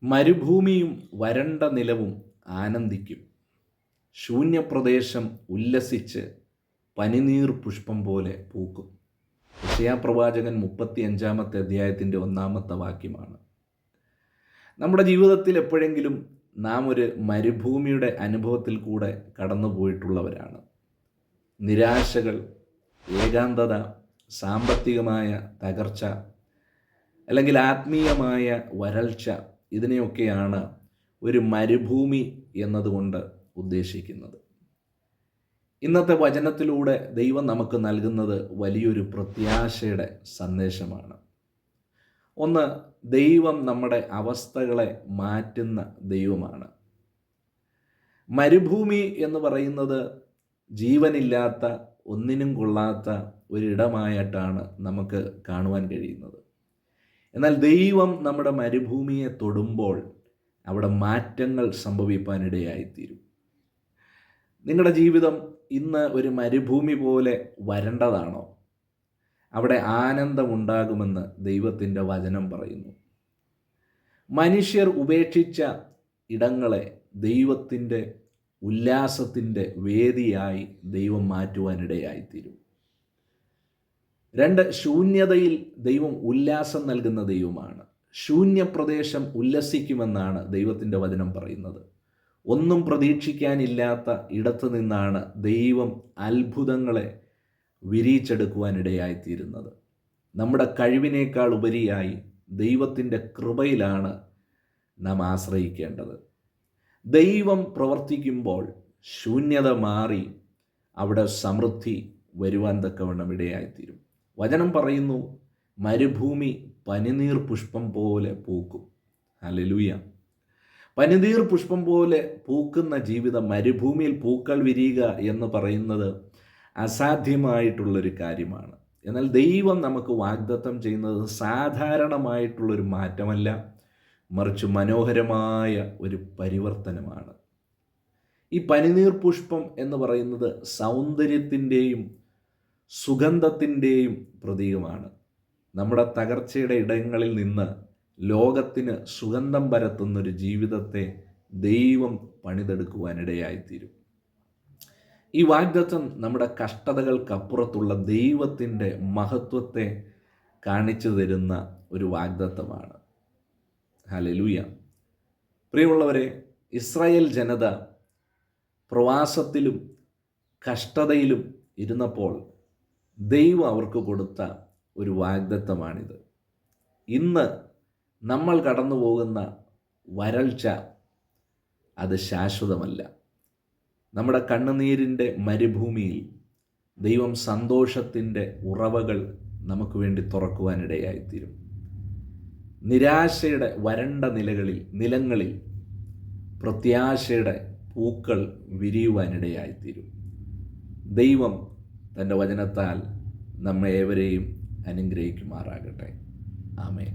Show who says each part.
Speaker 1: മരുഭൂമിയും വരണ്ട നിലവും ആനന്ദിക്കും. ശൂന്യപ്രദേശം ഉല്ലസിച്ച് പനിനീർ പുഷ്പം പോലെ പൂക്കും. യെശയ്യാപ്രവാചകൻ 35-ാമത്തെ അധ്യായത്തിൻ്റെ 1-ാമത്തെ വാക്യമാണ്. നമ്മുടെ ജീവിതത്തിൽ എപ്പോഴെങ്കിലും നാം ഒരു മരുഭൂമിയുടെ അനുഭവത്തിൽ കൂടെ കടന്നു പോയിട്ടുള്ളവരാണ്. നിരാശകൾ, ഏകാന്തത, സാമ്പത്തികമായ തകർച്ച, അല്ലെങ്കിൽ ആത്മീയമായ വരൾച്ച, ഇതിനെയൊക്കെയാണ് ഒരു മരുഭൂമി എന്നതുകൊണ്ട് ഉദ്ദേശിക്കുന്നത്. ഇന്നത്തെ വചനത്തിലൂടെ ദൈവം നമുക്ക് നൽകുന്നത് വലിയൊരു പ്രത്യാശയുടെ സന്ദേശമാണ്. ഒന്ന്, ദൈവം നമ്മുടെ അവസ്ഥകളെ മാറ്റുന്ന ദൈവമാണ്. മരുഭൂമി എന്ന് പറയുന്നത് ജീവനില്ലാത്ത, ഒന്നിനും കൊള്ളാത്ത ഒരിടമായിട്ടാണ് നമുക്ക് കാണുവാൻ കഴിയുന്നത്. എന്നാൽ ദൈവം നമ്മുടെ മരുഭൂമിയെ തൊടുമ്പോൾ അവിടെ മാറ്റങ്ങൾ സംഭവിക്കാനിടയായിത്തീരും. നിങ്ങളുടെ ജീവിതം ഇന്ന് ഒരു മരുഭൂമി പോലെ വരണ്ടതാണോ? അവിടെ ആനന്ദമുണ്ടാകുമെന്ന് ദൈവത്തിൻ്റെ വചനം പറയുന്നു. മനുഷ്യർ ഉപേക്ഷിച്ച ഇടങ്ങളെ ദൈവത്തിൻ്റെ ഉല്ലാസത്തിൻ്റെ വേദിയായി ദൈവം മാറ്റുവാനിടയായിത്തീരും. 2, ശൂന്യതയിൽ ദൈവം ഉല്ലാസം നൽകുന്ന ദൈവമാണ്. ശൂന്യപ്രദേശം ഉല്ലസിക്കുമെന്നാണ് ദൈവത്തിൻ്റെ വചനം പറയുന്നത്. ഒന്നും പ്രതീക്ഷിക്കാനില്ലാത്ത ഇടത്തു നിന്നാണ് ദൈവം അത്ഭുതങ്ങളെ വിരിയിച്ചെടുക്കുവാനിടയായിത്തീരുന്നത്. നമ്മുടെ കഴിവിനേക്കാൾ ഉപരിയായി ദൈവത്തിൻ്റെ കൃപയിലാണ് നാം ആശ്രയിക്കേണ്ടത്. ദൈവം പ്രവർത്തിക്കുമ്പോൾ ശൂന്യത മാറി അവിടെ സമൃദ്ധി വരുവാൻ തക്കവണ്ണം ഇടയായിത്തീരും. വചനം പറയുന്നു, മരുഭൂമി പനിനീർ പുഷ്പം പോലെ പൂക്കും. ഹല്ലേലൂയ. പനിനീർ പുഷ്പം പോലെ പൂക്കുന്ന ജീവിതം, മരുഭൂമിയിൽ പൂക്കൾ വിരിയുക എന്ന് പറയുന്നത് അസാധ്യമായിട്ടുള്ളൊരു കാര്യമാണ്. എന്നാൽ ദൈവം നമുക്ക് വാഗ്ദത്തം ചെയ്യുന്നത് സാധാരണമായിട്ടുള്ളൊരു മാറ്റമല്ല, മറിച്ച് മനോഹരമായ ഒരു പരിവർത്തനമാണ്. ഈ പനിനീർ പുഷ്പം എന്ന് പറയുന്നത് സൗന്ദര്യത്തിൻ്റെയും സുഗന്ധത്തിൻ്റെയും പ്രതീകമാണ്. നമ്മുടെ തകർച്ചയുടെ ഇടങ്ങളിൽ നിന്ന് ലോകത്തിന് സുഗന്ധം പരത്തുന്നൊരു ജീവിതത്തെ ദൈവം പണിതെടുക്കുവാനിടയായിത്തീരും. ഈ വാഗ്ദത്തം നമ്മുടെ കഷ്ടതകൾക്കപ്പുറത്തുള്ള ദൈവത്തിൻ്റെ മഹത്വത്തെ കാണിച്ചു തരുന്ന ഒരു വാഗ്ദത്തമാണ്. ഹല്ലേലൂയ. പ്രിയമുള്ളവരെ, ഇസ്രായേൽ ജനത പ്രവാസത്തിലും കഷ്ടതയിലും ഇരുന്നപ്പോൾ ദൈവം അവർക്ക് കൊടുത്ത ഒരു വാഗ്ദത്തമാണിത്. ഇന്ന് നമ്മൾ കടന്നു പോകുന്ന വരൾച്ച അത് ശാശ്വതമല്ല. നമ്മുടെ കണ്ണുനീരിൻ്റെ മരുഭൂമിയിൽ ദൈവം സന്തോഷത്തിൻ്റെ ഉറവകൾ നമുക്ക് വേണ്ടി തുറക്കുവാനിടയായിത്തീരും. നിരാശയുടെ വരണ്ട നിലങ്ങളിൽ പ്രത്യാശയുടെ പൂക്കൾ വിരിയുവാനിടയായിത്തീരും. ദൈവം തൻ്റെ വചനത്താൽ നമ്മെ ഏവരെയും അനുഗ്രഹിക്കുമാറാകട്ടെ. ആമേൻ.